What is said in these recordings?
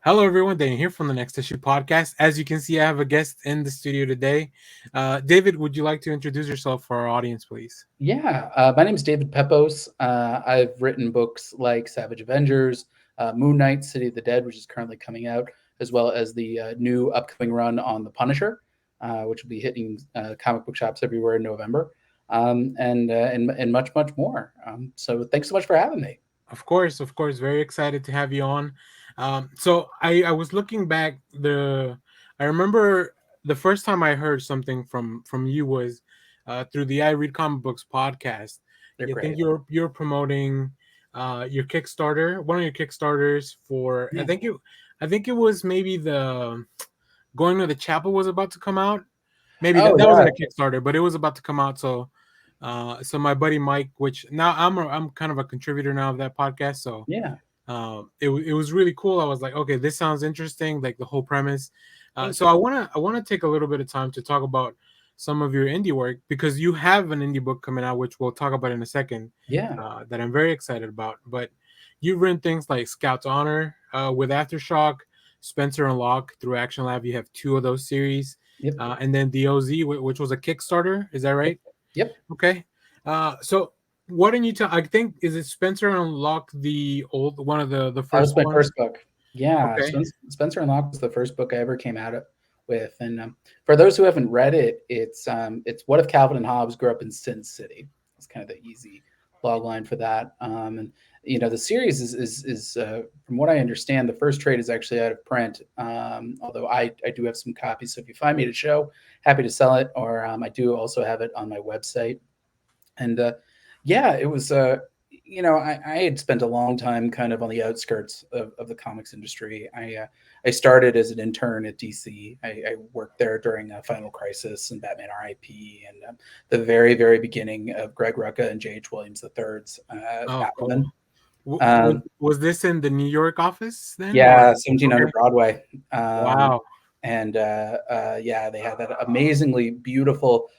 Hello, everyone. Dane here from the Next Issue podcast. As you can see, I have a guest in the studio today. David, would you like to introduce yourself for our audience, please? Yeah, my name is David Pepos. I've written books like Savage Avengers, Moon Knight, City of the Dead, which is currently coming out, as well as the new upcoming run on The Punisher, which will be hitting comic book shops everywhere in November, and much, much more. So thanks so much for having me. Of course, very excited to have you on. So I was looking back. I remember the first time I heard something from you was through the I Read Comic Books podcast. They're I think great. you're promoting your Kickstarter, one of your Kickstarters for. Yeah. I think it was maybe the Going to the Chapel was about to come out. Maybe Oh that wasn't yeah, a Kickstarter, but it was about to come out. So my buddy Mike, which now I'm kind of a contributor now of that podcast. So yeah. it was really cool. I was like, okay, this sounds interesting, like the whole premise. Thank So you. I wanna take a little bit of time to talk about some of your indie work because you have an indie book coming out, which we'll talk about in a second. Yeah. That I'm very excited about. But you've written things like Scout's Honor with Aftershock, Spencer and Locke through Action Lab. You have two of those series, Yep. and then DOZ, which was a Kickstarter. Is that Yep. right? Yep. Okay. So why don't you tell? I think is it Spencer and Locke the old one of the That was first my ones? first book. Yeah, Okay. Spencer and Locke was the first book I ever came out with. And for those who haven't read it, it's what if Calvin and Hobbes grew up in Sin City? It's kind of the easy log line for that. And the series is from what I understand, the first trade is actually out of print. Although I do have some copies, so if you find me at a show, happy to sell it. Or I do also have it on my website. And yeah, it was. I had spent a long time kind of on the outskirts of the comics industry. I started as an intern at DC. I worked there during Final Crisis and Batman R.I.P. and the very very beginning of Greg Rucka and J.H. Williams III's Oh, cool. Batwoman. Um, Was this in the New York office then, or? yeah, 1700 Okay. Broadway. Um, Wow. and yeah, they had that amazingly beautiful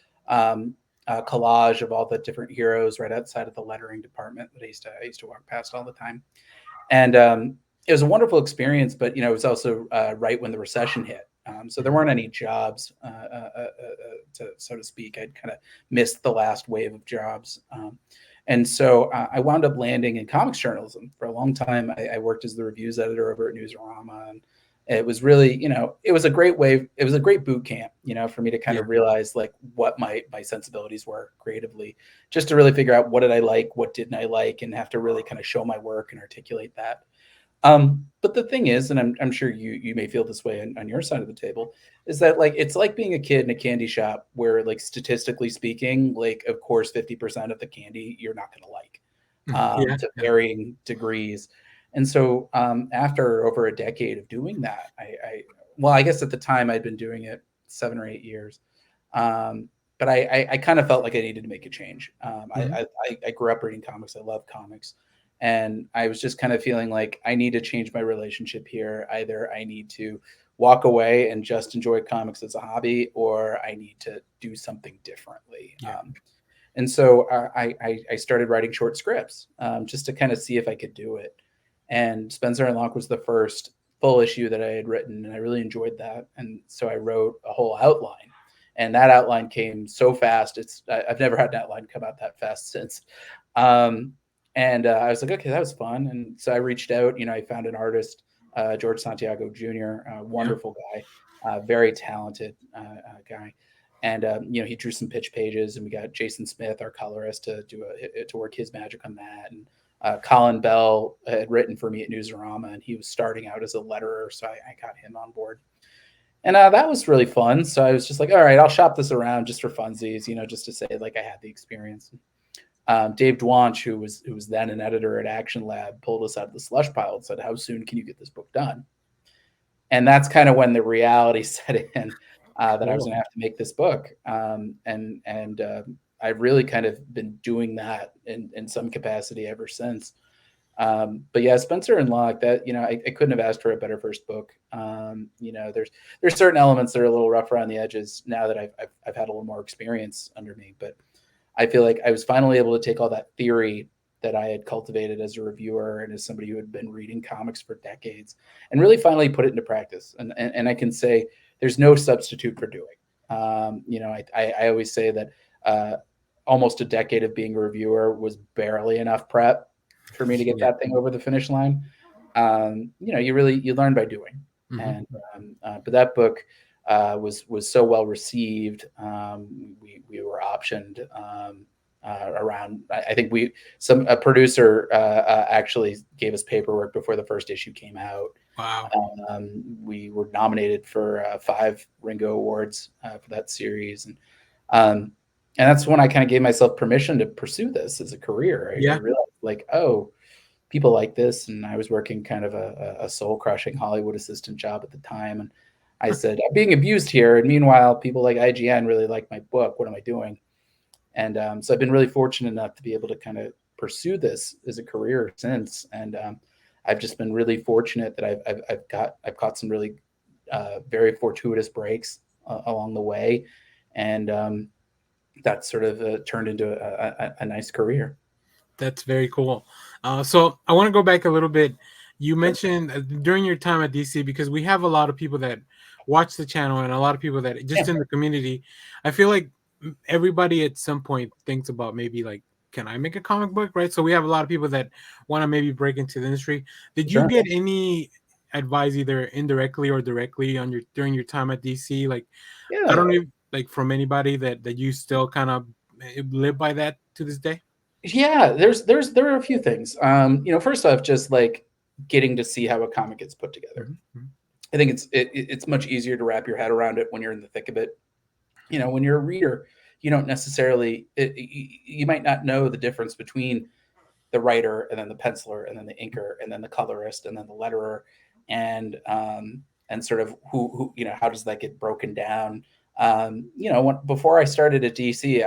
collage of all the different heroes right outside of the lettering department that I used to walk past all the time, and it was a wonderful experience. But it was also right when the recession hit, so there Mhm. weren't any jobs, to so to speak. I'd kind of missed the last wave of jobs. And so I wound up landing in comics journalism for a long time. I worked as the reviews editor over at Newsarama, and it was really, it was a great way. It was a great boot camp, for me to kind Yeah. of realize like what my sensibilities were creatively, just to really figure out what did I like, what didn't I like, and have to really kind of show my work and articulate that. But the thing is, and I'm sure you may feel this way on your side of the table, is that like it's like being a kid in a candy shop where like statistically speaking, like of course 50% of the candy you're not going to like, Yeah. to Yeah. varying degrees. And so after over a decade of doing that, well, I guess at the time I'd been doing it 7 or 8 years. But I kind of felt like I needed to make a change. Mhm. I grew up reading comics. I love comics. And I was just kind of feeling like I need to change my relationship here. Either I need to walk away and just enjoy comics as a hobby, or I need to do something differently. Yeah. And so I started writing short scripts, just to kind of see if I could do it. And Spencer and Locke was the first full issue that I had written, and I really enjoyed that. And so I wrote a whole outline, and that outline came so fast. I've never had an outline come out that fast since. Um, and I was like, okay, that was fun. And so I reached out. I found an artist, George Santiago Jr., a Yeah. wonderful guy, very talented guy. And he drew some pitch pages, and we got Jason Smith, our colorist, to work his magic on that. And Colin Bell had written for me at Newsarama, and he was starting out as a letterer, so I got him on board. And that was really fun. So I was just like, all right, I'll shop this around just for funsies, just to say like I had the experience. Dave Dwanch, who was then an editor at Action Lab, pulled us out of the slush pile and said, "How soon can you get this book done?" And that's kind of when the reality set in, that I was Cool. going to have to make this book. And I've really kind of been doing that in some capacity ever since. But yeah, Spencer and Locke, that I couldn't have asked for a better first book. There's certain elements that are a little rough around the edges now that I've had a little more experience under me, but I feel like I was finally able to take all that theory that I had cultivated as a reviewer and as somebody who had been reading comics for decades, and really finally put it into practice. And I can say there's no substitute for doing. I always say that uh, almost a decade of being a reviewer was barely enough prep for me to get Yeah. that thing over the finish line. You learn by doing, Hmm. and but that book was so well received. We were optioned around. I think a producer actually gave us paperwork before the first issue came out. Wow. We were nominated for 5 Ringo Awards for that series, um, and that's when I kind of gave myself permission to pursue this as a career. I Yeah. realized, like, oh, people like this, and I was working kind of a soul crushing Hollywood assistant job at the time, and I said, I'm being abused here, and meanwhile, people like IGN really like my book. What am I doing? And so I've been really fortunate enough to be able to kind of pursue this as a career since, and I've just been really fortunate that I've caught some really very fortuitous breaks along the way, and that sort of turned into a nice career. That's very cool. So I want to go back a little bit. You Sure. mentioned during your time at DC, because we have a lot of people that watch the channel and a lot of people that Yeah, just in the community. I feel like everybody at some point thinks about maybe like, can I make a comic book? Right. So we have a lot of people that want to maybe break into the industry. Did you sure. get any advice either indirectly or directly on your during your time at DC? Like, I Yeah, don't know, like from anybody that you still kind of live by that to this day? yeah. There are a few things. First off, just like getting to see how a comic gets put together. Mhm. I think it's much easier to wrap your head around it when you're in the thick of it. When you're a reader, you don't necessarily you might not know the difference between the writer and then the penciler and then the inker and then the colorist and then the letterer, and sort of who how does that get broken down. Before I started at DC,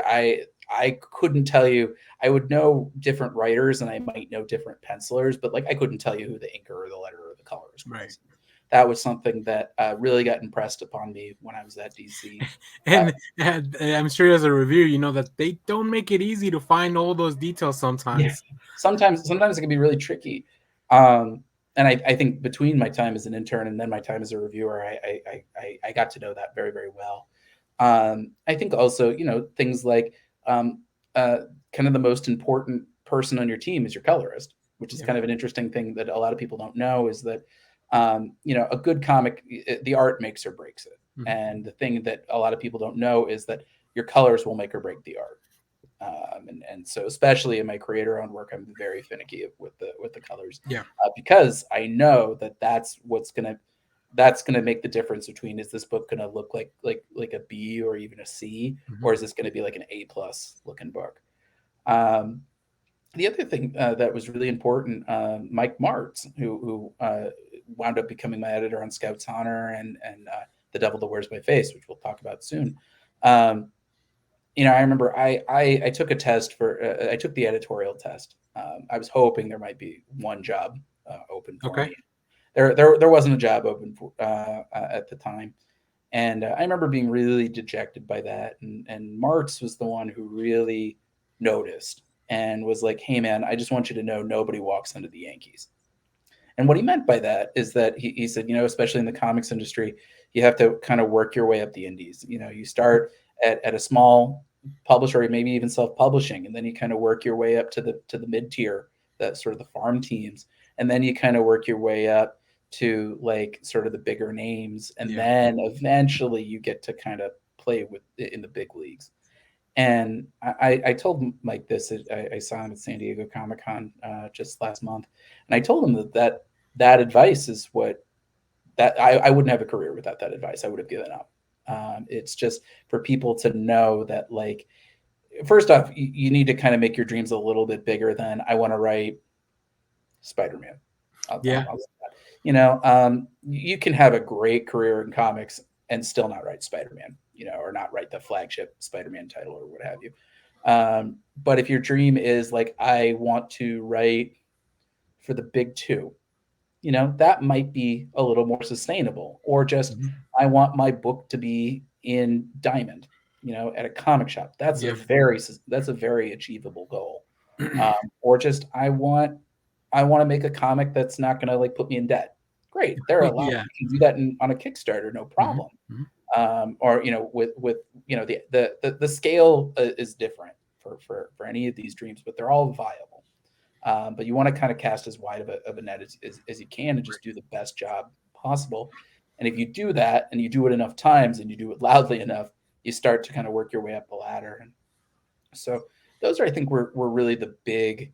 I couldn't tell you. I would know different writers and I might know different pencilers, but like I couldn't tell you who the inker or the letterer or the colorist Right. was. That was something that really got impressed upon me when I was at DC. Uh, And I'm sure as a reviewer, you know that they don't make it easy to find all those details Yeah, sometimes. sometimes it can be really tricky. Um, and I think between my time as an intern and then my time as a reviewer, I got to know that very, very well. I think also, things like um, uh, kind of the most important person on your team is your colorist, which is Yeah. kind of an interesting thing that a lot of people don't know is that, a good comic, the art makes or breaks it. Mhm. And the thing that a lot of people don't know is that your colors will make or break the art. And so especially in my creator owned work, I'm very finicky with the colors, Yeah. because I know that that's gonna make the difference between, is this book gonna look like a B or even a C, Mhm. or is this gonna be like an A+ looking book. um, the other thing that was really important, Mike Martz, who wound up becoming my editor on Scouts Honor and The Devil That Wears My Face, which we'll talk about soon. um, I remember I took a test for I took the editorial test. I was hoping there might be one job open for Okay. me. There wasn't a job open at the time, and I remember being really dejected by that. And Martz was the one who really noticed and was like, "Hey man, I just want you to know nobody walks into the Yankees." And what he meant by that is that he said, especially in the comics industry, you have to kind of work your way up the indies. You start at a small publisher, or maybe even self-publishing, and then you kind of work your way up to the mid-tier, that sort of the farm teams, and then you kind of work your way up to like sort of the bigger names, and Yeah. then eventually you get to kind of play with in the big leagues. And I told Mike this. I saw him at San Diego Comic Con just last month, and I told him that advice is what that I wouldn't have a career without that advice. I would have given up. It's just for people to know that, like, first off, you need to kind of make your dreams a little bit bigger than I want to write Spider-Man. Yeah. I'll say that. You can have a great career in comics and still not write Spider-Man, or not write the flagship Spider-Man title or what have you. But if your dream is like, I want to write for the big two, that might be a little more sustainable. Or just, Mhm. I want my book to be in Diamond, at a comic shop. That's a Yeah. very that's a very achievable goal. or just I want to make a comic that's not going to like put me in debt. Great, there are a lot. Yeah. You can do that on a Kickstarter, no Hmm. problem. Or with the scale is different for any of these dreams, but they're all viable. But you want to kind of cast as wide of a net as you can and just do the best job possible. And if you do that and you do it enough times and you do it loudly enough, you start to kind of work your way up the ladder. And so those are, I think, were really the big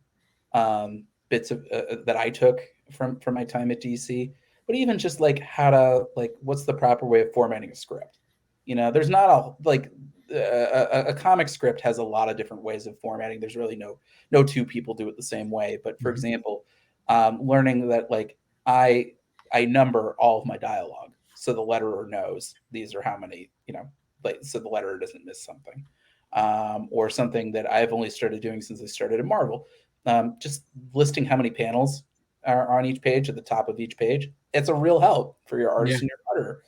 bits of that I took from my time at DC. But even just like how to like what's the proper way of formatting a script? There's not a like a comic script has a lot of different ways of formatting. There's really no two people do it the same way. But for Hmm. example, learning that like I I number all of my dialogue so the letterer knows these are how many like so the letterer doesn't miss something, or something that I've only started doing since I started at Marvel. Just listing how many panels are on each page at the top of each page. It's a real help for your Yeah. artist and your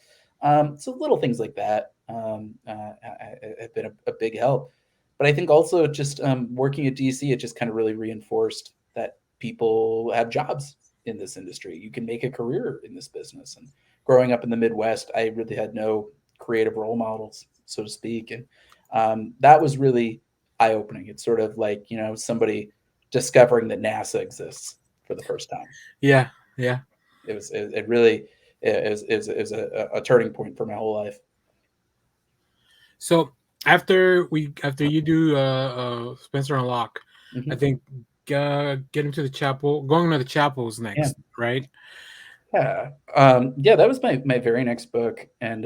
letterer. So little things like that have been a big help. But I think also just working at DC, it just kind of really reinforced that people have jobs in this industry. You can make a career in this business. And growing up in the Midwest, I really had no creative role models, so to speak. And that was really eye opening. It's sort of like, somebody discovering that NASA exists for the first time. Yeah. Yeah. It really is a turning point for my whole life. So after you do Spencer Unlock, I Hmm. think getting to the chapel, going to the chapels Yeah. next, right? Yeah, that was my very next book, and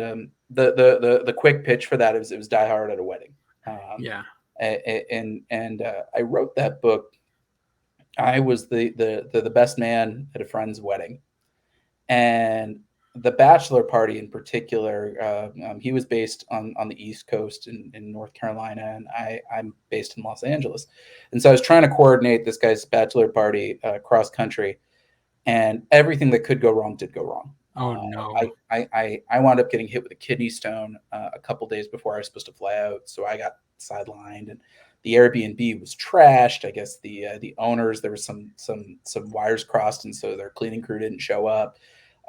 the quick pitch for that is it was Die Hard at a wedding, um, Yeah. and I wrote that book. I was the best man at a friend's wedding, and the bachelor party in particular. He was based on the East Coast in North Carolina, and I'm based in Los Angeles, and so I was trying to coordinate this guy's bachelor party cross country, and everything that could go wrong did go wrong. Oh no. I wound up getting hit with a kidney stone a couple days before I was supposed to fly out, so I got sidelined, and the Airbnb was trashed. I guess the owners there was some wires crossed, and so their cleaning crew didn't show up.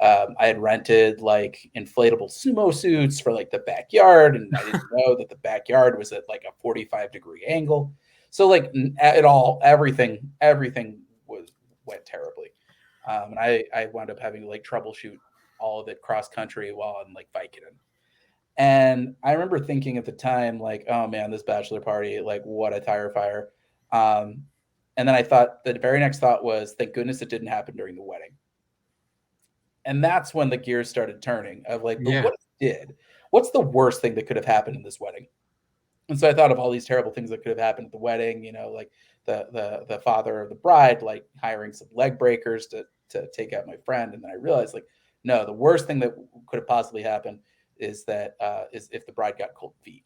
I had rented like inflatable sumo suits for like the backyard, and I didn't know that the backyard was at like a 45-degree angle. So like it all everything was went terribly. And I wound up having to like troubleshoot all of it cross country while I'm like Vicodin. And I remember thinking at the time, like, oh man, this bachelor party, like, what a tire fire. Um, and then I thought the very next thought was, thank goodness it didn't happen during the wedding. And that's when the gears started turning of like, but Yeah. what if it did? What's the worst thing that could have happened in this wedding? And so I thought of all these terrible things that could have happened at the wedding, like the father of the bride, like hiring some leg breakers to take out my friend. And then I realized, like, no, the worst thing that could have possibly happened is that is if the bride got cold feet,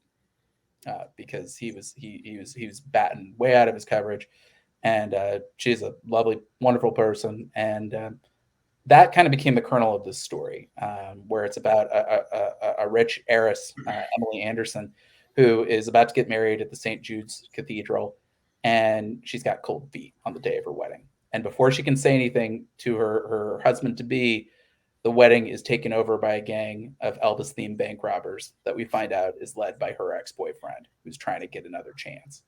because he was batting way out of his coverage, and she's a lovely, wonderful person, and that kind of became the kernel of this story, where it's about a rich heiress, Emily Anderson, who is about to get married at the St. Jude's Cathedral, and she's got cold feet on the day of her wedding. And before she can say anything to her husband to be, the wedding is taken over by a gang of Elvis themed bank robbers that we find out is led by her ex boyfriend, who's trying to get another chance.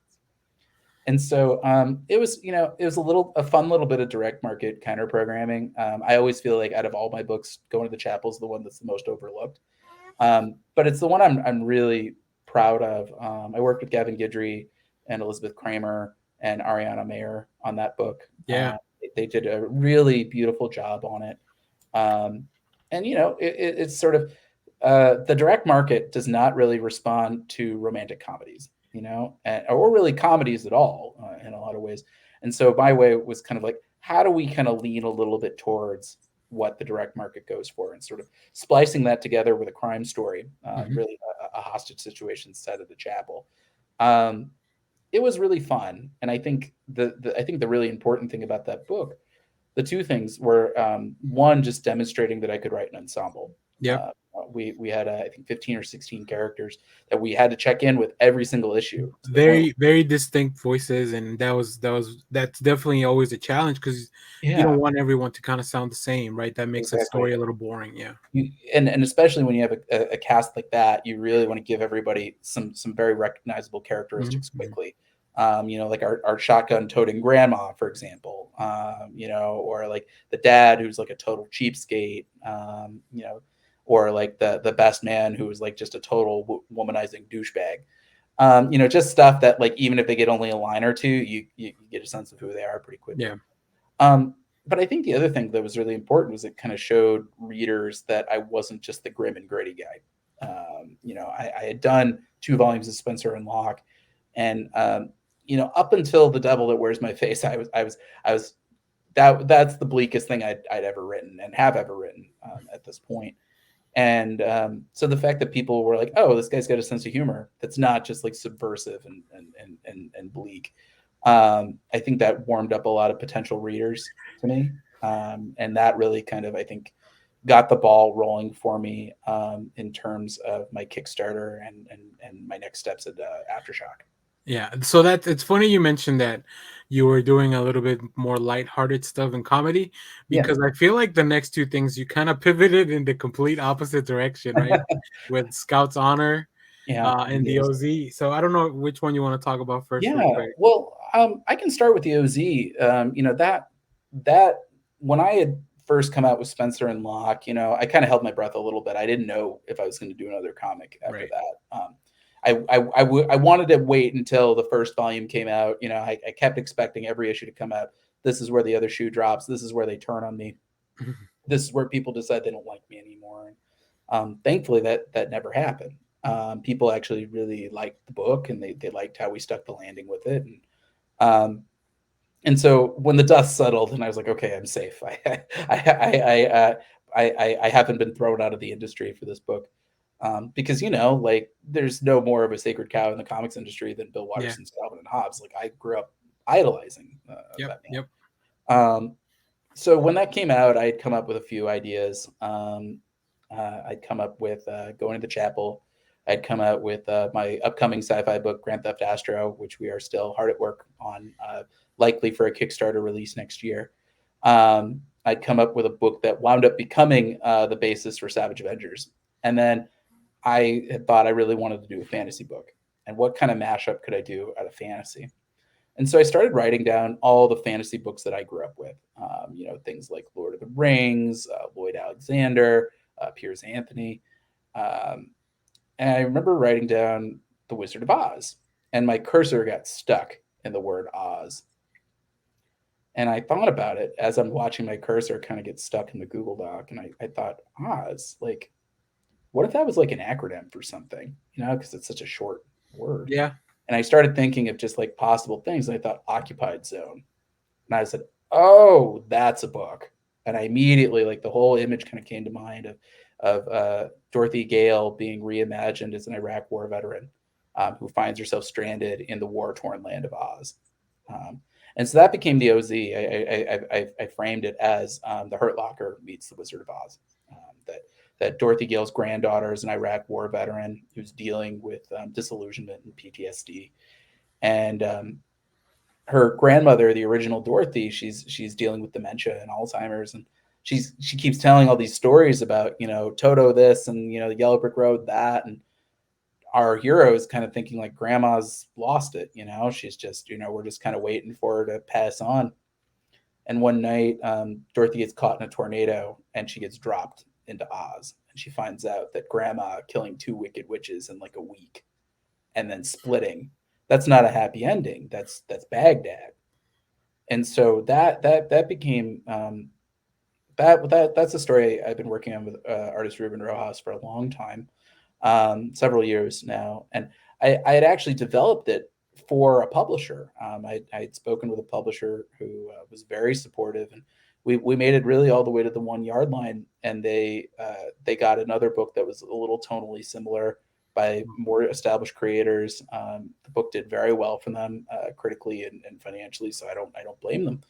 And so it was a fun little bit of direct market counter programming. I always feel like out of all my books, Going to the Chapel is the one that's the most overlooked, but it's the one I'm really proud of. I worked with Gavin Guidry and Elizabeth Kramer and Ariana Mayer on that book. Yeah. They did a really beautiful job on it, um, and it's sort of the direct market does not really respond to romantic comedies, or really comedies at all, in a lot of ways. And so my way was kind of like, how do we kind of lean a little bit towards what the direct market goes for, and sort of splicing that together with a crime story, Hmm. really a hostage situation set at the chapel. Um, it was really fun, and I think the really important thing about that book, the two things were, one, just demonstrating that I could write an ensemble. Yep. Uh, We had I think 15 or 16 characters that we had to check in with every single issue, to the point. Very very distinct voices, and that's definitely always a challenge because you don't Yeah, want everyone to kind of sound the same, right? That makes a exactly. story a little boring. Yeah. And especially when you have a cast like that, you really want to give everybody some very recognizable Mhm, characteristics mhm. quickly. Like our shotgun toting grandma, for example, or like the dad who's like a total cheapskate, or like the best man who is like just a total womanizing douchebag. Just stuff that, like, even if they get only a line or two, you get a sense of who they are pretty quickly. Yeah. Um, but I think the other thing that was really important was it kind of showed readers that I wasn't just the grim and gritty guy. I had done 2 volumes of Spencer and Locke, and up until The Devil That Wears My Face, I was that's the bleakest thing I'd ever written and have ever written at this point. And so the fact that people were like, "Oh, this guy's got a sense of humor that's not just like subversive and bleak," I think that warmed up a lot of potential readers to me, and that really kind of, I think, got the ball rolling for me in terms of my Kickstarter and my next steps at Aftershock. Yeah, so that it's funny you mentioned that you were doing a little bit more lighthearted stuff in comedy Yeah, because I feel like the next two things you kind of pivoted in the complete opposite direction, right? With Scout's Honor yeah, and the OZ. So I don't know which one you want to talk about first, real yeah. quick. Well, I can start with the OZ. That when I had first come out with Spencer and Locke, I kind of held my breath a little bit. I didn't know if I was going to do another comic after Right. that. I wanted to wait until the first volume came out. I kept expecting every issue to come out. This is where the other shoe drops. This is where they turn on me. This is where people decide they don't like me anymore. And thankfully, that never happened. People actually really liked the book, and they liked how we stuck the landing with it. Um, and so when the dust settled, and I was like, okay, I'm safe. I haven't been thrown out of the industry for this book, because like, there's no more of a sacred cow in the comics industry than Bill Yeah. Watterson's Calvin and Hobbes. Like, I grew up idolizing Yep. that Yep. man. So when that came out, I had come up with a few ideas. I'd come up with Going to the Chapel. I'd come out with my upcoming sci-fi book, Grand Theft Astro, which we are still hard at work on, likely for a Kickstarter release next year. I'd come up with a book that wound up becoming the basis for Savage Avengers. And then I had thought I really wanted to do a fantasy book. And what kind of mashup could I do out of fantasy? And so I started writing down all the fantasy books that I grew up with. Things like Lord of the Rings, Lloyd Alexander, Piers Anthony. Um, and I remember writing down The Wizard of Oz, and my cursor got stuck in the word Oz. And I thought about it as I'm watching my cursor kind of get stuck in the Google Doc. And I thought, Oz, like, what if that was like an acronym for something, because it's such a short word. Yeah. And I started thinking of just like possible things. And I thought Occupied Zone. And I said, "Oh, that's a book." And I immediately, like, the whole image kind of came to mind of Dorothy Gale being reimagined as an Iraq War veteran, who finds herself stranded in the war-torn land of Oz. Um, and so that became the OZ. I framed it as the Hurt Locker meets the Wizard of Oz. That Dorothy Gale's granddaughter is an Iraq War veteran who's dealing with disillusionment and PTSD, and her grandmother, the original Dorothy, she's dealing with dementia and Alzheimer's, and she keeps telling all these stories about, Toto this, and the Yellow Brick Road that, and our hero is kind of thinking like grandma's lost it. She's just, we're just kind of waiting for her to pass on. And one night, Dorothy gets caught in a tornado and she gets dropped into Oz, and she finds out that grandma killing 2 wicked witches in like a week and then splitting. That's not a happy ending. That's Baghdad. And so that became that's a story I've been working on with artist Ruben Rojas for a long time, several years now, and I had actually developed it for a publisher. I had spoken with a publisher who was very supportive, and we made it really all the way to the 1 yard line, and they got another book that was a little tonally similar by more established creators. The book did very well for them, critically and financially, so I don't blame them.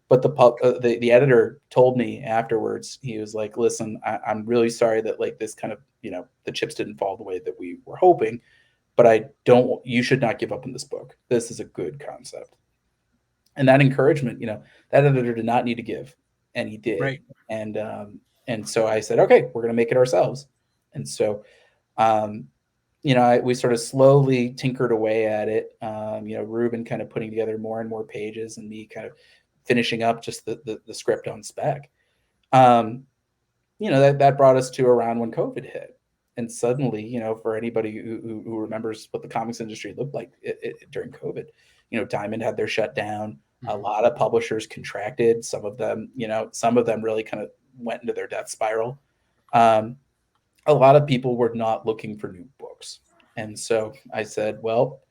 But the editor told me afterwards, he was like, "Listen, I'm really sorry that like this kind of, the chips didn't fall the way that we were hoping, but I don't. You should not give up on this book. This is a good concept." And that encouragement, that editor did not need to give, and he did. Right. And so I said, "Okay, we're going to make it ourselves." And so um, we sort of slowly tinkered away at it. Ruben kind of putting together more and more pages, and me kind of finishing up just the script on spec. Um, that brought us to around when COVID hit, and suddenly, for anybody who remembers what the comics industry looked like during COVID, Diamond had their shutdown. A Mhm. lot of publishers contracted. Some of them really kind of went into their death spiral. Um, a lot of people were not looking for new books. And so I said, well,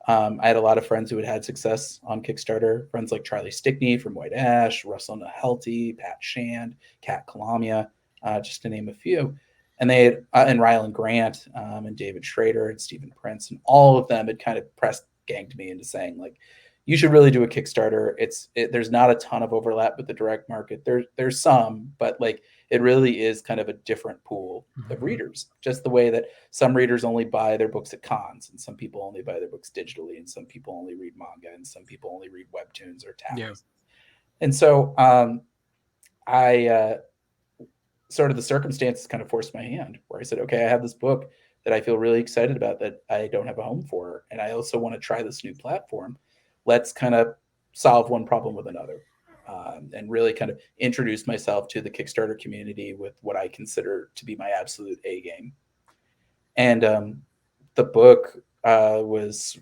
I had a lot of friends who had success on Kickstarter, friends like Charlie Stickney from White Ash, Russell Nahelty, Pat Shand, Kat Kalamia, just to name a few. And they had, and Rylan Grant, and David Schrader and Stephen Prince, and all of them had kind of ganged me into saying, like, you should really do a Kickstarter. There's not a ton of overlap with the direct market. There's some, but like it really is kind of a different pool of Mhm. readers. Just the way that some readers only buy their books at cons, and some people only buy their books digitally, and some people only read manga, and some people only read webtoons or Yeah. tablets. And so I sort of the circumstances kind of forced my hand, where I said, okay, I have this book that I feel really excited about that I don't have a home for, and I also want to try this new platform. Let's kind of solve one problem with another. And really kind of introduce myself to the Kickstarter community with what I consider to be my absolute A game. And the book was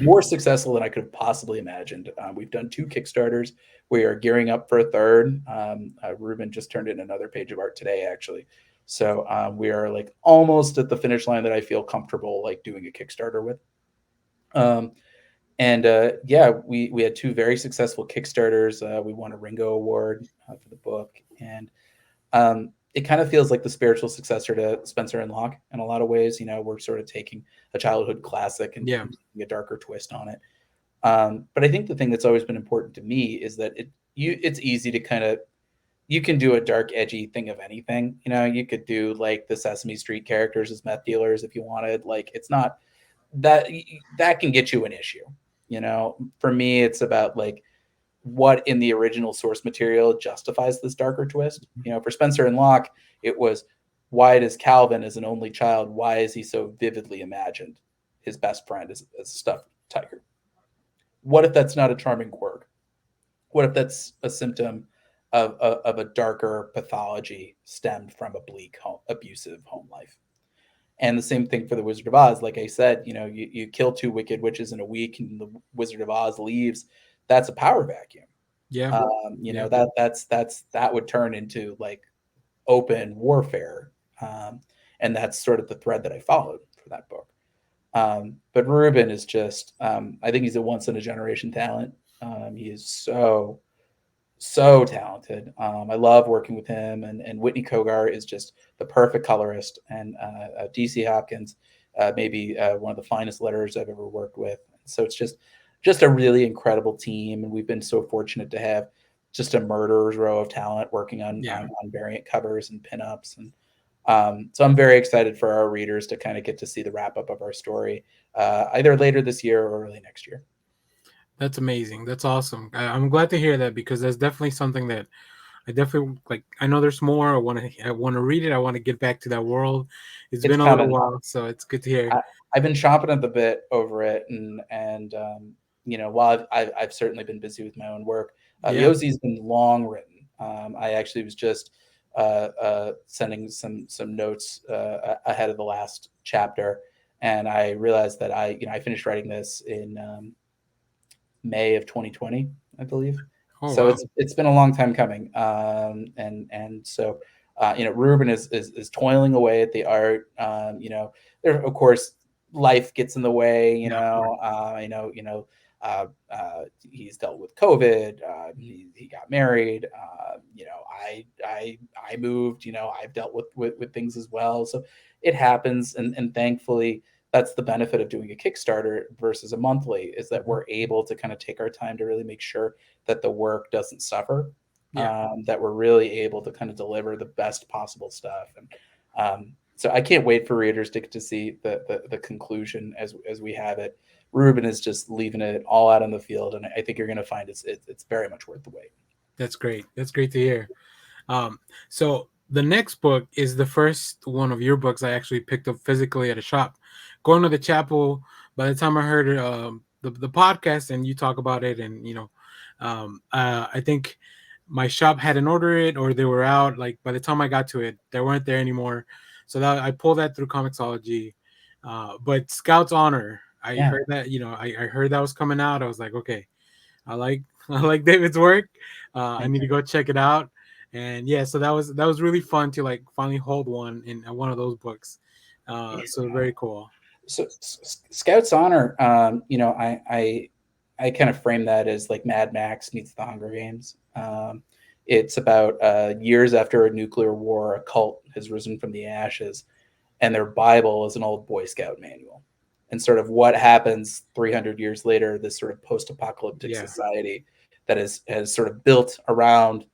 more successful than I could have possibly imagined. We've done 2 Kickstarters. We are gearing up for a third. Ruben just turned in another page of art today, actually. So we are like almost at the finish line that I feel comfortable like doing a Kickstarter with. Um, and yeah, we had 2 very successful Kickstarters. We won a Ringo Award for the book, and it kind of feels like the spiritual successor to Spencer and Locke in a lot of ways. We're sort of taking a childhood classic and Yeah. taking a darker twist on it. But I think the thing that's always been important to me is that it's easy to kind of, you can do a dark, edgy thing of anything. You could do like the Sesame Street characters as meth dealers if you wanted. Like it's not that that can get you an issue. For me, it's about like what in the original source material justifies this darker twist. For Spencer and Locke, it was, why does Calvin, as an only child, why is he so vividly imagined his best friend as a stuffed tiger? What if that's not a charming quirk? What if that's a symptom of a darker pathology stemmed from a bleak, abusive home life? And the same thing for the Wizard of Oz. Like I said, you kill 2 wicked witches in a week, and the Wizard of Oz leaves. That's a power vacuum. Yeah. Yeah. That would turn into like open warfare, um, and that's sort of the thread that I followed for that book. But Ruben is just, I think he's a once in a generation talent. He is so talented. I love working with him, and Whitney Kogar is just the perfect colorist, and DC Hopkins, maybe one of the finest letterers I've ever worked with. So it's just a really incredible team, and we've been so fortunate to have just a murderer's row of talent working on Yeah. variant covers and pinups, and so I'm very excited for our readers to kind of get to see the wrap up of our story, either later this year or early next year. That's amazing. That's awesome. I'm glad to hear that because that's definitely something that I definitely like. I know there's more. I want to read it. I want to get back to that world. It's It's been a little coming. while, so it's good to hear. I, I've been chomping at the bit over it, and while I've certainly been busy with my own work, the Yeah. OZ's been long written. I actually was just sending some notes ahead of the last chapter, and I realized that I finished writing this in May of 2020, I believe. Oh So wow. it's been a long time coming, and so Ruben is toiling away at the art. There of course life gets in the way. Yeah. Of course. He's dealt with COVID. He got married. I moved. I've dealt with things as well. So it happens, and thankfully that's the benefit of doing a Kickstarter versus a monthly, is that Hmm. we're able to kind of take our time to really make sure that the work doesn't suffer, Yeah, that we're really able to kind of deliver the best possible stuff. And so I can't wait for readers to see the conclusion as we have it. Ruben is just leaving it all out on the field, and I think you're going to find it's very much worth the wait. that's great. That's great to hear. Um, so the next book is the first one of your books I actually picked up physically at a shop. Going to the chapel. By the time I heard the podcast and you talk about it, and I think my shop hadn't ordered it or they were out. Like by the time I got to it, they weren't there anymore. So that I pulled that through Comixology. But Scout's Honor, I Yeah, heard that I heard that was coming out. I was like, okay, I like I like David's work. I thank need to you. go check it out. And yeah, so that was really fun to like finally hold one in one of those books. So very cool. So Scouts Honor, I kind of frame that as like Mad Max meets the Hunger Games. It's about years after a nuclear war, a cult has risen from the ashes, and their Bible is an old Boy Scout manual, and sort of what happens 300 years later, this sort of post-apocalyptic Yeah, society that has sort of built around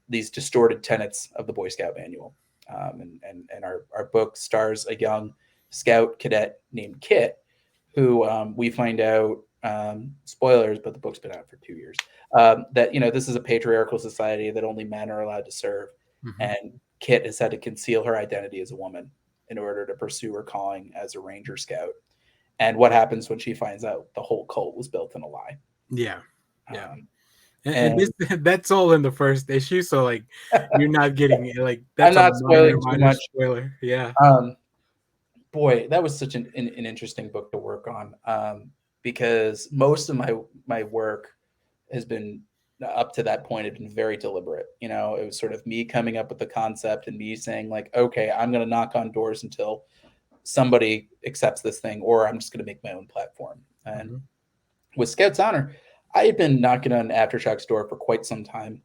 these distorted tenets of the Boy Scout manual. And our book stars a young scout cadet named Kit, who we find out, spoilers, but the book's been out for 2 years, that, this is a patriarchal society that only men are allowed to serve. hmm, And Kit has had to conceal her identity as a woman in order to pursue her calling as a Ranger Scout. And what happens when she finds out the whole cult was built in a lie? yeah, yeah. Um, And this and that's all in the first issue. So like you're not getting it. Like I'm that's a not minor spoiling too minor much. spoiler. Yeah, Um, Boy, that was such an interesting book to work on, because most of my work has been, up to that point, had been very deliberate. It was sort of me coming up with the concept and me saying like, okay, I'm going to knock on doors until somebody accepts this thing, or I'm just going to make my own platform. And hmm, with Scouts Honor, I had been knocking on Aftershock's door for quite some time.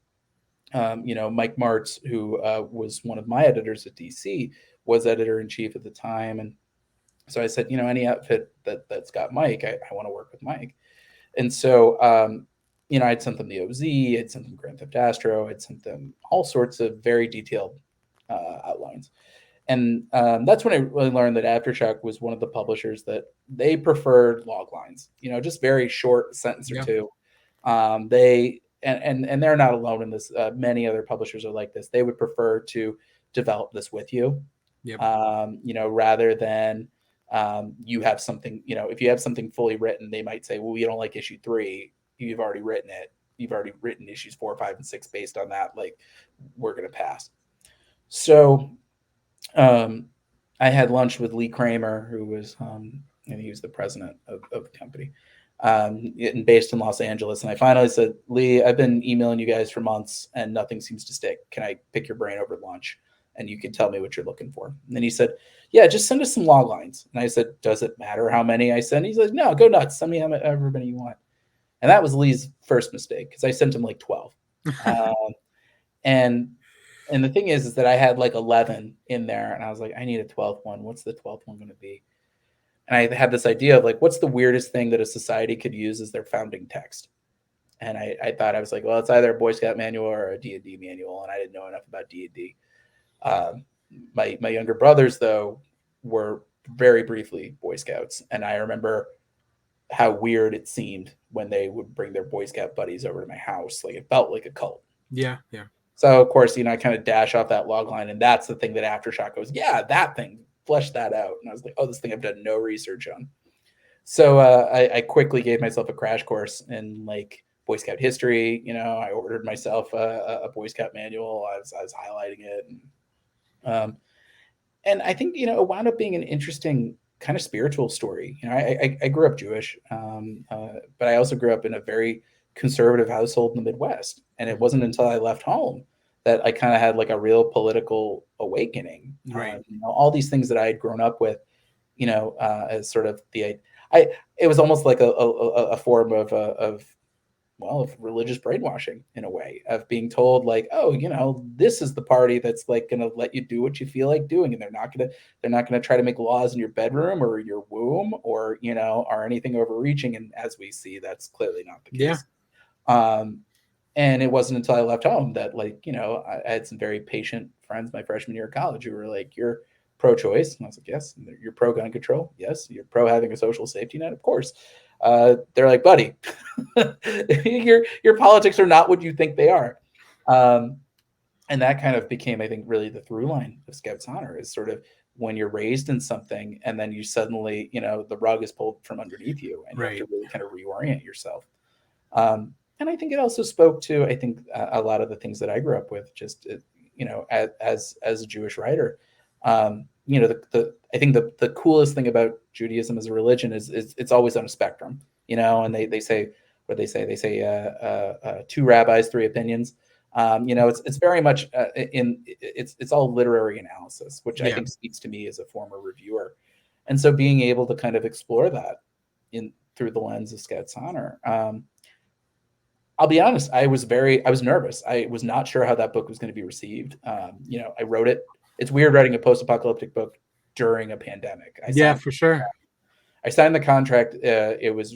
Mike Martz, who was one of my editors at DC, was editor in chief at the time, and so I said, any outfit that's got Mike, I want to work with Mike. And so, I'd sent them the OZ, I'd sent them Grand Theft Astro, I'd sent them all sorts of very detailed outlines. And that's when I really learned that Aftershock was one of the publishers that they preferred log lines, just very short sentence or yeah, two. They and they're not alone in this. Many other publishers are like this. They would prefer to develop this with you, yep, rather than you have something. If you have something fully written, they might say, "Well, we don't like issue 3. You've already written it. You've already written issues 4, 5, and 6 based on that. Like, we're gonna pass." So um, I had lunch with Lee Kramer, who was, and he was the president of the company, and based in Los Angeles. And I finally said, Lee, I've been emailing you guys for months, and nothing seems to stick. Can I pick your brain over lunch, and you can tell me what you're looking for? And then he said, yeah, just send us some log lines. And I said, does it matter how many I send? He's like, no, go nuts. Send me however many you want. And that was Lee's first mistake, because I sent him like 12. Um, and and the thing is that I had like 11 in there, and I was like, I need a 12th one. What's the 12th one going to be? And I had this idea of like, what's the weirdest thing that a society could use as their founding text? And I thought, I was like, well, it's either a Boy Scout manual or a D&D manual, and I didn't know enough about D&D. Um, my younger brothers, though, were very briefly Boy Scouts, and I remember how weird it seemed when they would bring their Boy Scout buddies over to my house. Like, it felt like a cult. yeah, yeah, So of course, I kind of dash off that log line, and that's the thing that Aftershock goes, yeah, that thing, flesh that out. And I was like, oh, this thing I've done no research on. So I quickly gave myself a crash course in like Boy Scout history. I ordered myself a Boy Scout manual. I was highlighting it, and I think it wound up being an interesting kind of spiritual story. I grew up Jewish, but I also grew up in a very conservative household in the Midwest, and it mhm, wasn't until I left home that I kind of had like a real political awakening. right, All these things that I had grown up with, as sort of the I it was almost like a form of well, of religious brainwashing in a way, of being told like, oh, this is the party that's like going to let you do what you feel like doing, and they're not going to try to make laws in your bedroom or your womb, or or anything overreaching. And as we see, that's clearly not the Yeah. case. um and it wasn't until I left home that, like, I had some very patient friends my freshman year of college who were like, you're pro-choice, and I was like, yes. And you're pro-gun control, yes. You're pro having a social safety net, of course. They're like, buddy, your politics are not what you think they are. um, and that kind of became, I think, really the through line of Scouts Honor, is sort of when you're raised in something and then you suddenly, the rug is pulled from underneath you, and you have to Right. really kind of reorient yourself. And I think it also spoke to, I think, a lot of the things that I grew up with, just as a Jewish writer. The I think the coolest thing about Judaism as a religion is it's always on a spectrum. And they say, what they say, two rabbis, three opinions. It's very much it's all literary analysis, which I Yeah. think speaks to me as a former reviewer. And so being able to kind of explore that in through the lens of Scouts Honor. I'll be honest, I was nervous. I was not sure how that book was going to be received. I wrote it. It's weird writing a post-apocalyptic book during a pandemic. Yeah, for sure. I signed the contract. It was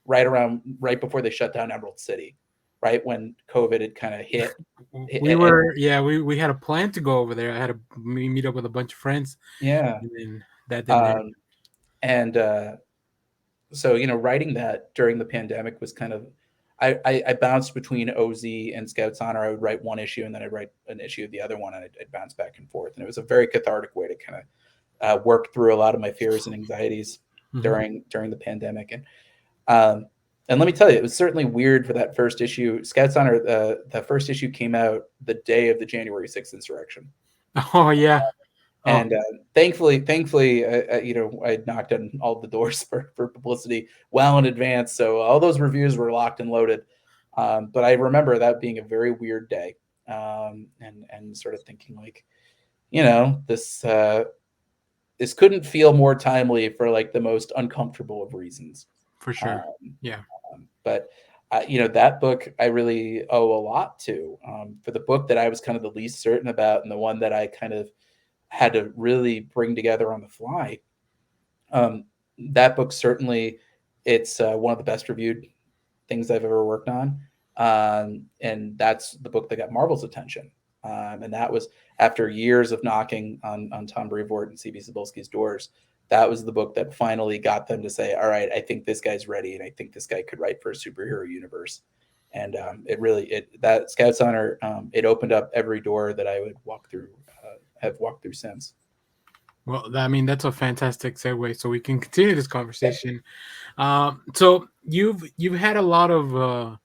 right before they shut down Emerald City, right when COVID had kind of hit. We were, yeah, we had a plan to go over there. I had to meet up with a bunch of friends, Yeah. and then that didn't happen. Um, and so writing that during the pandemic was kind of, I bounced between OZ and Scouts Honor. I would write one issue and then I'd write an issue of the other one, and I'd bounce back and forth. And it was a very cathartic way to kind of work through a lot of my fears and anxieties Mhm. during the pandemic. Um, and let me tell you, it was certainly weird for that first issue. Scouts Honor, the first issue came out the day of the January 6th insurrection. Oh yeah. Oh, And thankfully, I knocked on all the doors for publicity well in advance, so all those reviews were locked and loaded. But I remember that being a very weird day, and sort of thinking like, this couldn't feel more timely for like the most uncomfortable of reasons. for sure. Um, Yeah. but that book I really owe a lot to, for the book that I was kind of the least certain about, and the one that I kind of had to really bring together on the fly. Um, that book certainly, it's one of the best reviewed things I've ever worked on, and that's the book that got Marvel's attention. And that was after years of knocking on Tom Brevoort and C.B. Cebulski's doors. That was the book that finally got them to say, "All right, I think this guy's ready, and I think this guy could write for a superhero universe." And that Scouts Honor, it opened up every door that I would walk through, have walked through since. Well, I mean, that's a fantastic segue, so we can continue this conversation. So you've had a lot of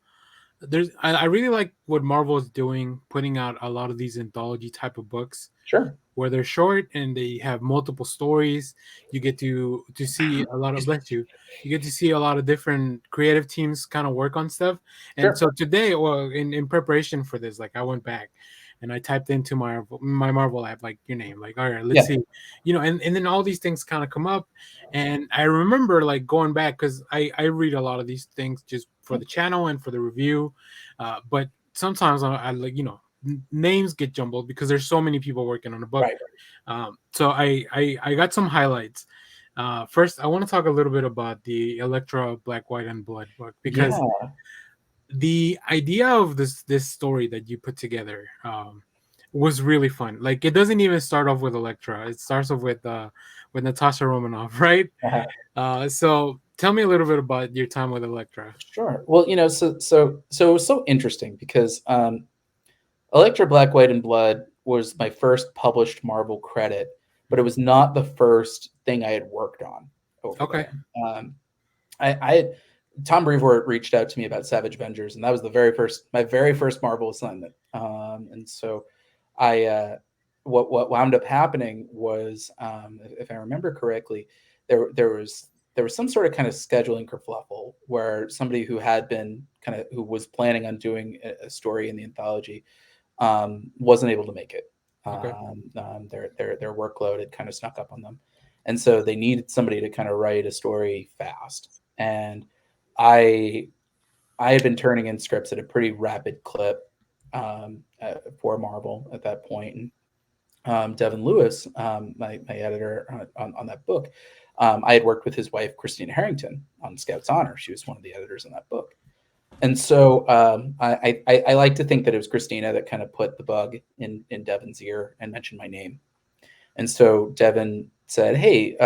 I really like what Marvel is doing, putting out a lot of these anthology type of books Sure. where they're short and they have multiple stories. You get to see a lot of, Excuse me. bless you. You get to see a lot of different creative teams kind of work on stuff. And Sure. so today, well, in preparation for this, like I went back and I typed into my Marvel app like your name, like all right, let's Yeah. see, and then all these things kind of come up, and I remember like going back because I read a lot of these things just for the channel and for the review, but sometimes I like names get jumbled because there's so many people working on a book. Right. So I got some highlights. First, I want to talk a little bit about the Electra Black, White, and Blood book because Yeah. the idea of this story that you put together was really fun. Like it doesn't even start off with Electra; it starts off with Natasha Romanoff, right? Uh-huh. So tell me a little bit about your time with Electra. Sure. Well, so it was so interesting because Electra Black, White, and Blood was my first published Marvel credit, but it Mhm. was not the first thing I had worked on over Okay, there. I had Tom Brevoort reached out to me about Savage Avengers, and that was my very first Marvel assignment. And so I what wound up happening was, if I remember correctly, there was some sort of kind of scheduling kerfluffle where somebody who was planning on doing a story in the anthology, wasn't able to make it. okay, Their workload had kind of snuck up on them, and so they needed somebody to kind of write a story fast. And I I had been turning in scripts at a pretty rapid clip for Marvel at that point, and Devin Lewis, my editor on that book, I had worked with his wife Christina Harrington on Scout's Honor. She was one of the editors in that book, and so I like to think that it was Christina that kind of put the bug in Devin's ear and mentioned my name. And so Devin said, "Hey,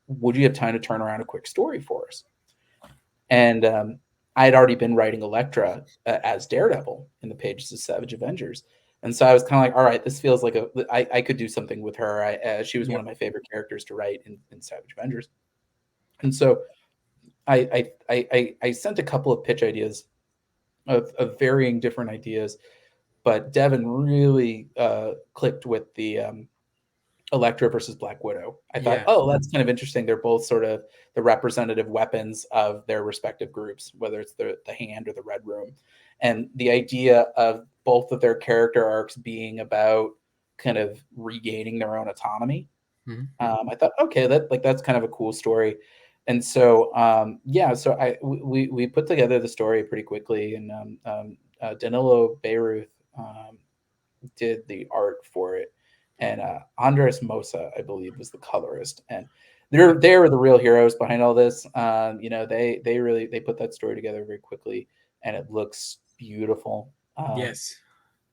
would you have time to turn around a quick story for us?" And I had already been writing Elektra as Daredevil in the pages of Savage Avengers, and so I was kind of like, "All right, this feels like I could do something with her." She was one Yep. of my favorite characters to write in Savage Avengers, and so I sent a couple of pitch ideas of varying different ideas, but Devin really clicked with the Elektra versus Black Widow. I thought, Yeah. oh, that's kind of interesting. They're both sort of the representative weapons of their respective groups, whether it's the Hand or the Red Room. And the idea of both of their character arcs being about kind of regaining their own autonomy. Hmm. I thought, okay, that's kind of a cool story. And so yeah, so we put together the story pretty quickly, and Danilo Beirut did the art for it, and Andres Mosa, I believe, was the colorist, and they were the real heroes behind all this. They really they put that story together very quickly, and it looks beautiful. Yes.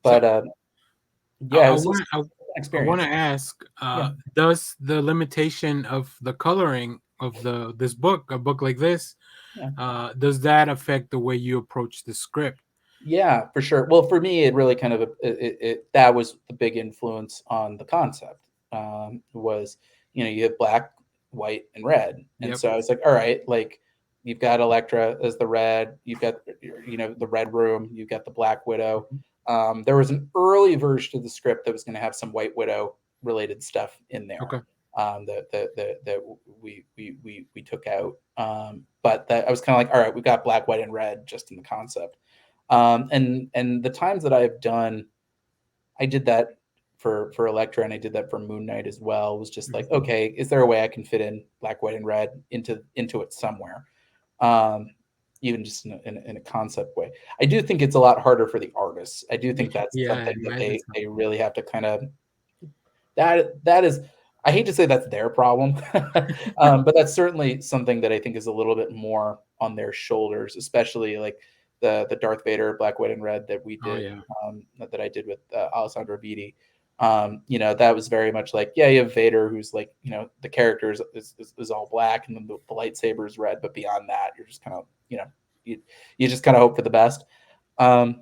So But I, yeah, I it was want an I want experience. to ask, Yeah. does the limitation of the coloring of this book, a book like this, Yeah. does that affect the way you approach the script? Yeah, for sure. Well, for me, it really kind of that was the big influence on the concept. Was you have black, white, and red, and Yep. so I was like, all right, like you've got Elektra as the red, you've got the Red Room, you've got the Black Widow. Mhm. There was an early version of the script that was going to have some White Widow related stuff in there. Okay. That we took out, but that I was kind of like, all right, we've got black, white, and red just in the concept. And the times that I've done, I did that for Elektra, and I did that for Moon Knight as well. Was just like, Mhm. okay, is there a way I can fit in black, white, and red into it somewhere? Um, Even just in a concept way. I do think it's a lot harder for the artists. I do think that's Yeah, I something that imagine so. they really have to kind of that is. I hate to say that's their problem, but that's certainly something that I think is a little bit more on their shoulders, especially like the Darth Vader Black, White, and Red that we Oh did, yeah. that I did with Alessandro Vitti. That was very much like, yeah, you have Vader, who's like, the character is all black, and then the lightsaber is red, but beyond that, you're just kind of, you, you just kind of hope for the best. Um,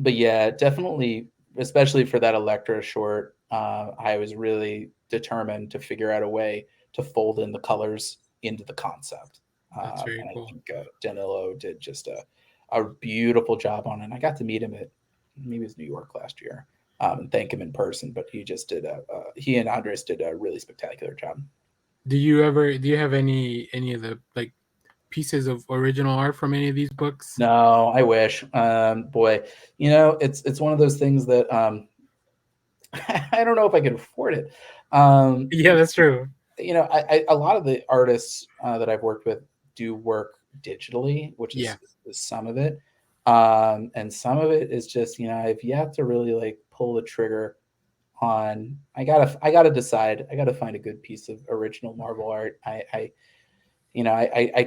but yeah, definitely, especially for that Electra short, I was really determined to figure out a way to fold in the colors into the concept. That's very And I cool. think Danilo did just a beautiful job on it. And I got to meet him at maybe it was New York last year, and thank him in person. But he just did he and Andres did a really spectacular job. Do you have any of the like pieces of original art from any of these books? No, I wish. Boy, it's one of those things that I don't know if I could afford it. Um, Yeah, that's true. a lot of the artists that I've worked with do work digitally, which Yeah. is some of it, and some of it is just I've yet to really like pull the trigger on. I gotta decide. I gotta find a good piece of original Marvel art. I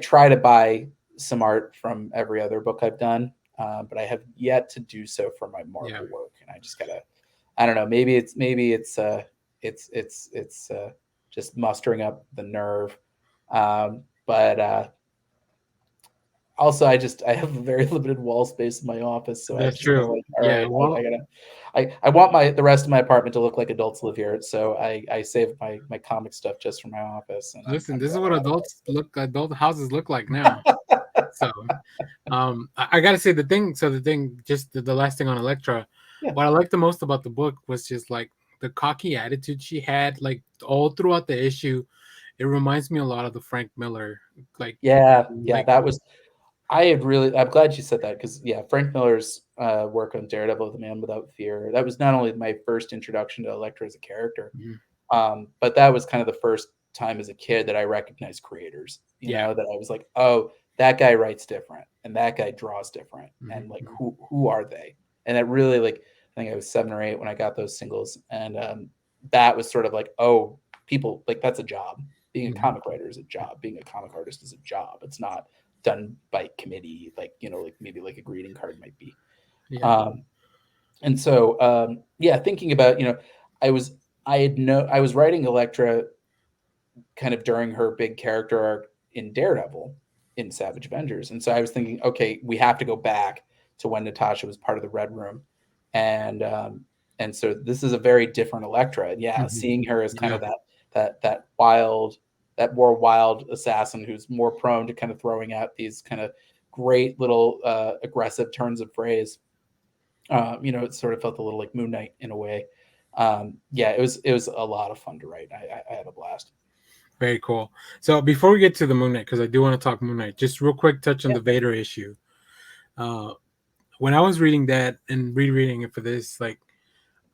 try to buy some art from every other book I've done, but I have yet to do so for my Yeah. Marvel work, and I just gotta. I don't know. Maybe it's just mustering up the nerve, but also I have a very limited wall space in my office, so I That's just kind of true. like, all Yeah. right, I Well, gotta. I want the rest of my apartment to look like adults live here, so I saved my comic stuff just for my office, and listen, I'm this is running what out of adult houses look like now. So, I gotta say just the last thing on Elektra, yeah. what I liked the most about the book was just like the cocky attitude she had, like all throughout the issue. It reminds me a lot of the Frank Miller, like, Yeah, like that was. I'm glad you said that because yeah, Frank Miller's work on Daredevil, The Man Without Fear, that was not only my first introduction to Elektra as a character, mhm, but that was kind of the first time as a kid that I recognized creators. yeah, That I was like, oh, that guy writes different and that guy draws different, and like Mhm. who are they? And it really, like, I think I was 7 or 8 when I got those singles, and that was sort of like, oh, people, like, that's a job. Being a Mhm. comic writer is a job. Being a comic artist is a job. It's not done by committee, like, like maybe like a greeting card might be. Yeah. Um, and so yeah, thinking about, I was I was writing Elektra kind of during her big character arc in Daredevil in Savage Avengers. And so I was thinking, okay, we have to go back to when Natasha was part of the Red Room. And and so this is a very different Elektra. And yeah, Mhm. seeing her as kind Yeah. of that wild, that more wild assassin who's more prone to kind of throwing out these kind of great little aggressive turns of phrase. It sort of felt a little like Moon Knight in a way. Yeah, it was a lot of fun to write. I had a blast. Very cool. So before we get to the Moon Knight, because I do want to talk Moon Knight, just real quick touch on Yeah. the Vader issue. Uh, when I was reading that and rereading it for this, like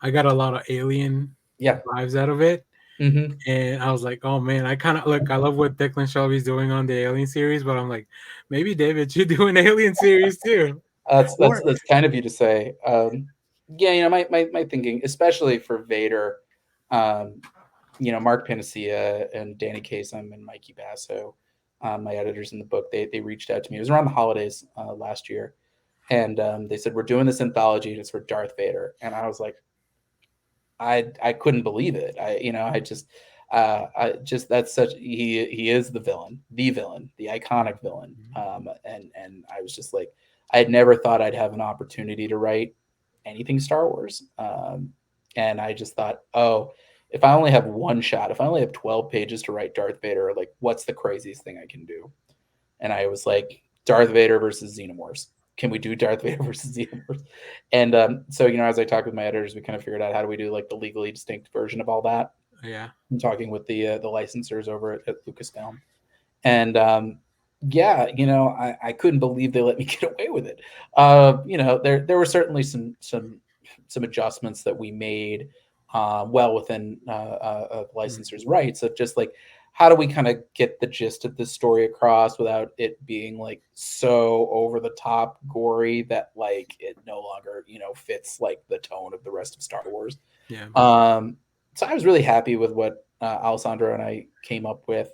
I got a lot of alien Yeah. vibes out of it. Hmm. And I was like, oh man, I kind of look, I love what Declan Shelby's doing on the Alien series, but I'm like, maybe David should do an Alien series too. That's that's Or, that's kind of you to say. Yeah, my thinking, especially for Vader, um, Mark Panacea and Danny Kasem and Mikey Basso, my editors in the book, they reached out to me. It was around the holidays last year, and they said, we're doing this anthology, and it's for Darth Vader, and I was like, I couldn't believe it. I just that's such he is the villain, the iconic villain. And I was just like, I had never thought I'd have an opportunity to write anything Star Wars. And I just thought, oh, if I only have one shot, if I only have 12 pages to write Darth Vader, like, what's the craziest thing I can do? And I was like, Darth Vader versus Xenomorphs. Can we do Darth Vader versus Xenomorphs? And so, as I talked with my editors, we kind of figured out how do we do like the legally distinct version of all that. yeah, I'm talking with the licensors over at Lucasfilm, and yeah, I couldn't believe they let me get away with it. There were certainly some adjustments that we made well within licensors' rights of just like how do we kind of get the gist of this story across without it being like so over the top gory that like it no longer fits like the tone of the rest of Star Wars. yeah. um, so I was really happy with what Alessandro and I came up with.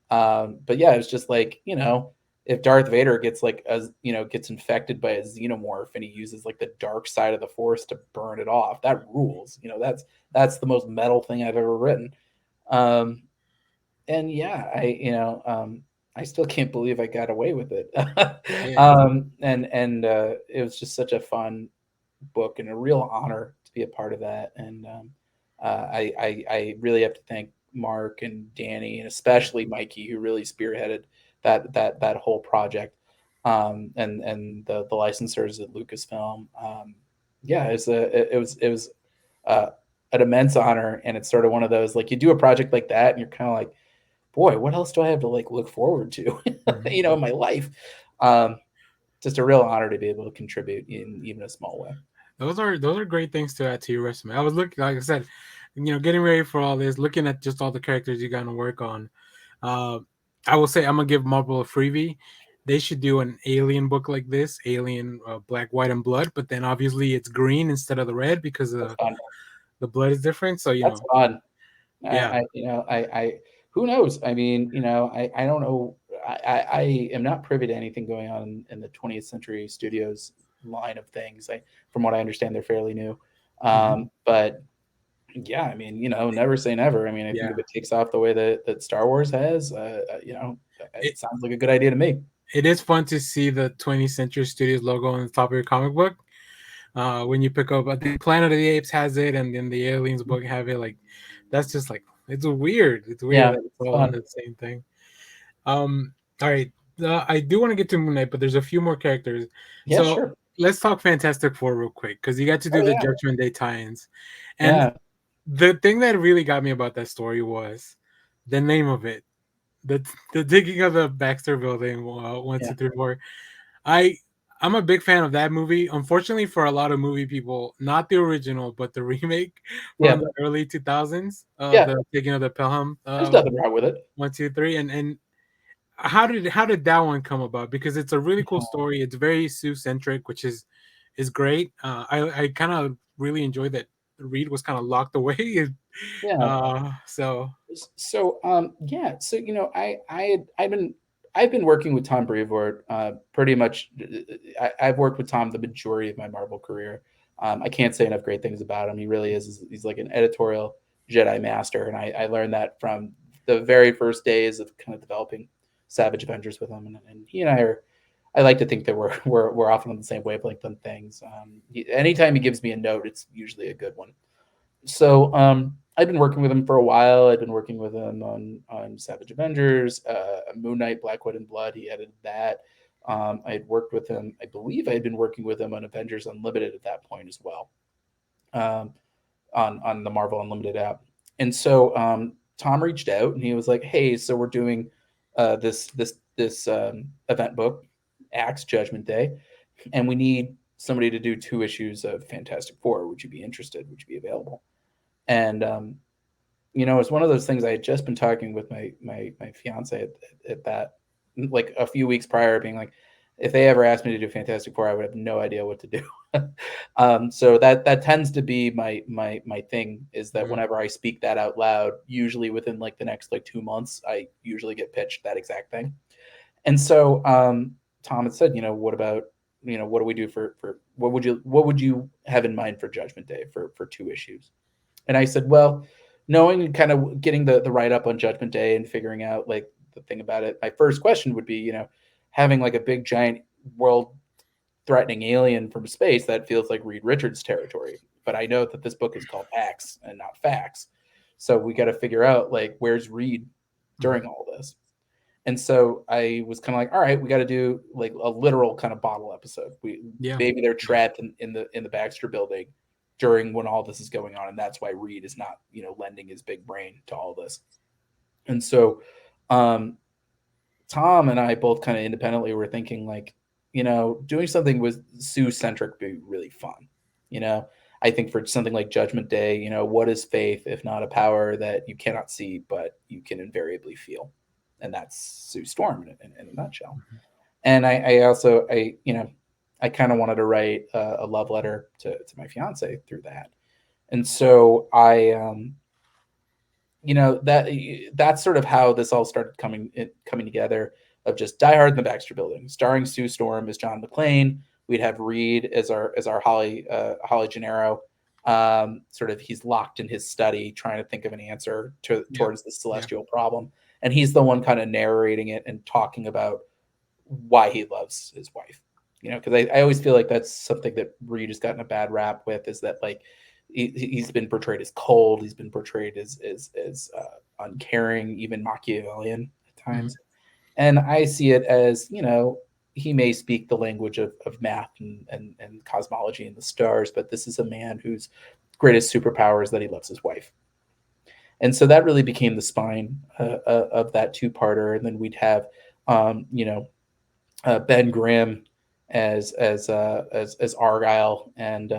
But yeah, it was just like, if Darth Vader gets like gets infected by a xenomorph and he uses like the dark side of the Force to burn it off, that rules. That's the most metal thing I've ever written. Um, and yeah, I still can't believe I got away with it. Yeah. And it was just such a fun book and a real honor to be a part of that. And I really have to thank Mark and Danny and especially Mikey, who really spearheaded that whole project, and the licensors at Lucasfilm. Yeah, it was uh, an immense honor, and it's sort of one of those like you do a project like that, and you're kind of like, boy, what else do I have to like look forward to, Mhm. in my life? Um, just a real honor to be able to contribute in even a small way. Those are great things to add to your resume. I was looking, like I said, getting ready for all this, looking at just all the characters you got to work on. Uh, I will say I'm gonna give Marvel a freebie. They should do an Alien book like this, Alien, Black, White, and Blood. But then obviously it's green instead of the red because That's fun. the blood is different. So That's fun. yeah. I who knows? I mean, I don't know. I am not privy to anything going on in the 20th Century Studios line of things. From what I understand, they're fairly new. Mhm. But yeah, I mean, never say never. I mean, I think Yeah. if it takes off the way that Star Wars has, It, it sounds like a good idea to me. it is fun to see the 20th Century Studios logo on the top of your comic book. When you pick up, I think Planet of the Apes has it, and then the Aliens book have it. Like, that's just like it's weird. It's weird Yeah, that it's it's all on fun. the same thing. All right. I do want to get to Moon Knight, but there's a few more characters. Yeah, So sure. let's talk Fantastic Four real quick because you got to Oh do the yeah, Judgment Day tie-ins, and yeah, the thing that really got me about that story was the name of it, the digging of the Baxter Building, 1, 2, 3, 4. I I'm a big fan of that movie. Unfortunately, for a lot of movie people, not the original, but the remake from yeah, the early 2000s, yeah. the Taking of the Pelham, There's nothing wrong with it. 1, 2, 3, and how did that one come about? Because it's a really cool story. It's very Sue centric, which is great. I kind of really enjoyed that Reed was kind of locked away. Yeah. So So yeah, so I've been working with Tom Brevoort pretty much. I've worked with Tom the majority of my Marvel career. I can't say enough great things about him. He really is. He's like an editorial Jedi master, and I learned that from the very first days of kind of developing Savage Avengers with him. And he and I are. I like to think that we're often on the same wavelength on things. Anytime he gives me a note, it's usually a good one. So I've been working with him for a while. I've been working with him on Savage Avengers, Moon Knight, Black, White, and Blood. He edited that. I had worked with him. I believe I had been working with him on Avengers Unlimited at that point as well, um, on the Marvel Unlimited app. And so Tom reached out and he was like, "Hey, so we're doing this event book, Axe Judgment Day, and we need somebody to do 2 issues of Fantastic Four. Would you be interested? Would you be available?" And it's one of those things. I had just been talking with my fiance at that, like a few weeks prior, being like, if they ever asked me to do Fantastic Four, I would have no idea what to do. So that tends to be my thing, is that mhm, whenever I speak that out loud, usually within like the next like 2 months, I usually get pitched that exact thing. And so Tom had said, what about, what do we do for what would you have in mind for Judgment Day for 2 issues? And I said, well, knowing kind of getting the write up on Judgment Day and figuring out like the thing about it, my first question would be, having like a big giant world threatening alien from space, that feels like Reed Richards territory. But I know that this book is called Acts and not Facts. So we got to figure out like where's Reed mhm. during all this. And so I was kind of like, all right, we got to do like a literal kind of bottle episode. We Yeah, maybe they're yeah, trapped in the Baxter building during when all this is going on, and that's why Reed is not lending his big brain to all this. And so um, Tom and I both kind of independently were thinking like, doing something with Sue centric would be really fun. You know, I think for something like Judgment Day, what is faith if not a power that you cannot see but you can invariably feel, and that's Sue Storm in a nutshell. mhm. And I also I kind of wanted to write a love letter to my fiance through that, and so I that's sort of how this all started coming together, of just Die Hard in the Baxter Building, starring Sue Storm as John McClane. We'd have Reed as our Holly Gennaro. Sort of he's locked in his study trying to think of an answer Yeah, towards this yeah, celestial problem, and he's the one kind of narrating it and talking about why he loves his wife. Because I always feel like that's something that Reed has gotten a bad rap with, is that like he's been portrayed as cold, he's been portrayed as uncaring, even Machiavellian at mhm. times. And I see it as, he may speak the language of math and cosmology and the stars, but this is a man whose greatest superpower is that he loves his wife. And so that really became the spine of that two-parter. And then we'd have, um, you know, Ben Grimm as Argyle, and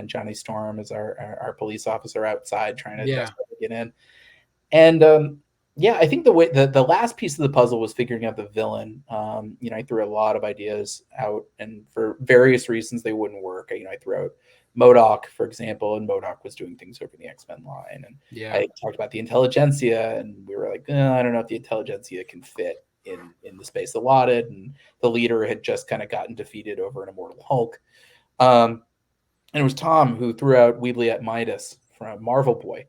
Johnny Storm as our police officer outside trying to Yeah, desperately get in. And yeah, I think the last piece of the puzzle was figuring out the villain. I threw a lot of ideas out, and for various reasons they wouldn't work. I threw out Modoc, for example, and Modoc was doing things over the X-Men line, and yeah, I talked about the Intelligentsia, and we were like, I don't know if the Intelligentsia can fit in the space allotted, and the leader had just kind of gotten defeated over an Immortal Hulk. Um, and it was Tom who threw out Weebly at Midas from Marvel Boy.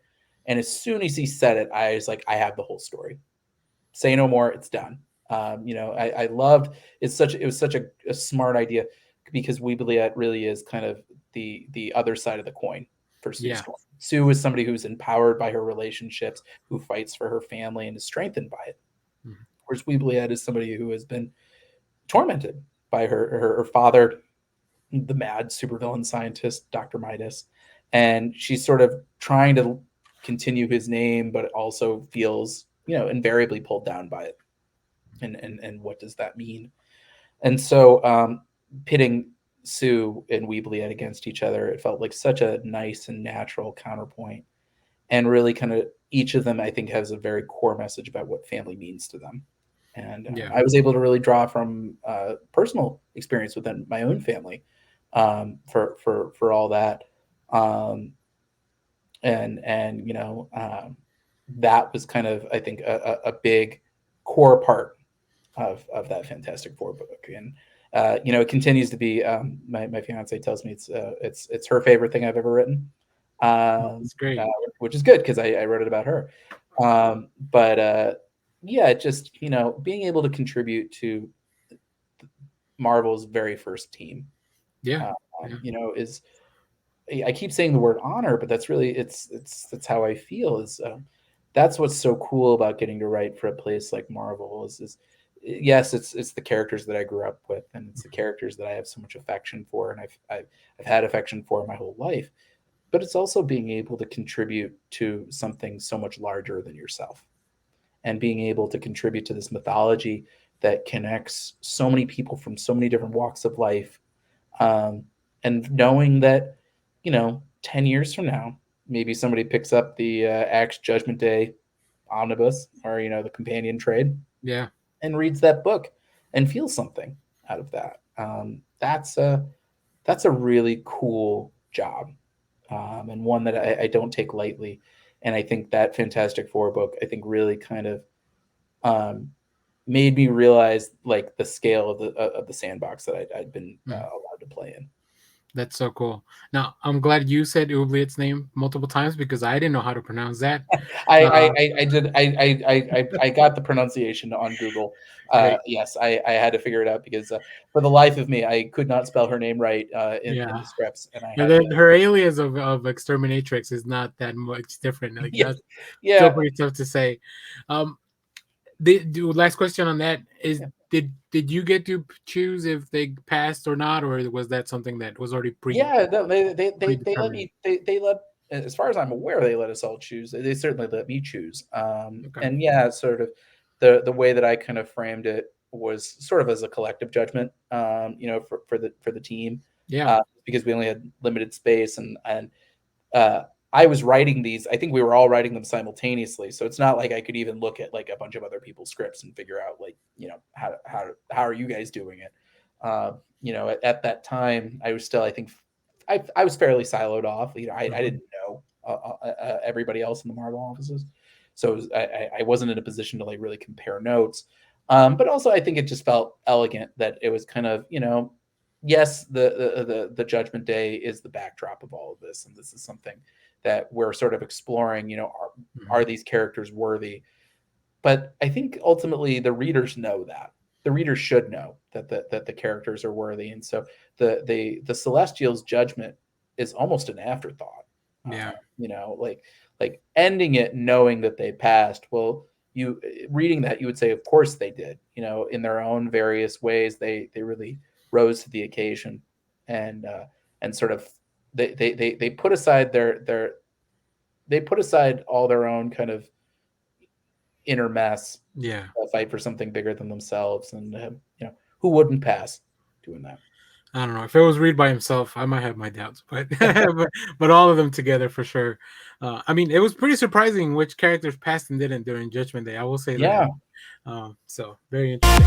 And as soon as he said it, I was like, I have the whole story. Say no more. It's done. I loved it was such a smart idea, because Weebly really is kind of the other side of the coin for Sue yeah, Storm. Sue is somebody who's empowered by her relationships, who fights for her family and is strengthened by it. mhm. Whereas Weebly is somebody who has been tormented by her father, the mad supervillain scientist, Dr. Midas. And she's sort of trying to continue his name, but also feels, invariably pulled down by it. And what does that mean? And so pitting Sue and Weebly against each other, it felt like such a nice and natural counterpoint. And really kind of each of them, I think, has a very core message about what family means to them. And Yeah. I was able to really draw from personal experience within my own family for all that. Um, and that was kind of, I think, a big core part of that Fantastic Four book. And it continues to be, my fiance tells me it's her favorite thing I've ever written, Oh, um, that's great. which is good because I wrote it about her. But yeah, just being able to contribute to Marvel's very first team, Yeah. uh, Yeah. is, I keep saying the word honor, but that's really, that's how I feel. Is That's what's so cool about getting to write for a place like Marvel. Is yes, it's the characters that I grew up with, and it's the characters that I have so much affection for, and I've had affection for my whole life. But it's also being able to contribute to something so much larger than yourself, and being able to contribute to this mythology that connects so many people from so many different walks of life, um, and knowing that 10 years from now, maybe somebody picks up the Axe Judgment Day omnibus, or the companion trade, Yeah. and reads that book and feels something out of that. That's a really cool job, and one that I don't take lightly. And I think that Fantastic Four book, I think, really kind of um, made me realize, like, the scale of the sandbox that I'd been Mm. allowed to play in. That's so cool. Now, I'm glad you said Oubliette's name multiple times because I didn't know how to pronounce that. Uh, I did I got the pronunciation on Google. Great. Yes, I had to figure it out because for the life of me, I could not spell her name right in Yeah. the scripts, and I And had to. then her alias of Exterminatrix is not that much different. Like Yeah, that's still yeah, pretty tough to say. Um, last question on that is: yeah. did you get to choose if they passed or not, or was that something that was already Yeah, no, they let predetermined? me, they let, as far as I'm aware, they let us all choose. They certainly let me choose. Okay. And yeah, sort of the way that I kind of framed it was sort of as a collective judgment, for the team, Yeah. because we only had limited space, and uh, I was writing these. I think we were all writing them simultaneously, so it's not like I could even look at like a bunch of other people's scripts and figure out, like, how are you guys doing it. At that time, I was still, I think, I was fairly siloed off. I Mhm. didn't know everybody else in the Marvel offices, so I wasn't in a position to like really compare notes. But also, I think it just felt elegant that it was kind of, yes, the Judgment Day is the backdrop of all of this, and this is something that we're sort of exploring. Are Mhm. these characters worthy? But I think ultimately the readers know that. The readers should know that the characters are worthy, and so the Celestials' judgment is almost an afterthought. Yeah. Like ending it knowing that they passed. Well, you reading that, you would say, of course they did. In their own various ways, they really rose to the occasion, and sort of they put aside they put aside all their own kind of inner mess, Yeah. fight for something bigger than themselves. And who wouldn't pass doing that? I don't know. If it was Reed by himself, I might have my doubts, but but all of them together for sure. I mean, it was pretty surprising which characters passed and didn't during Judgment Day. I will say that. Yeah. So very interesting.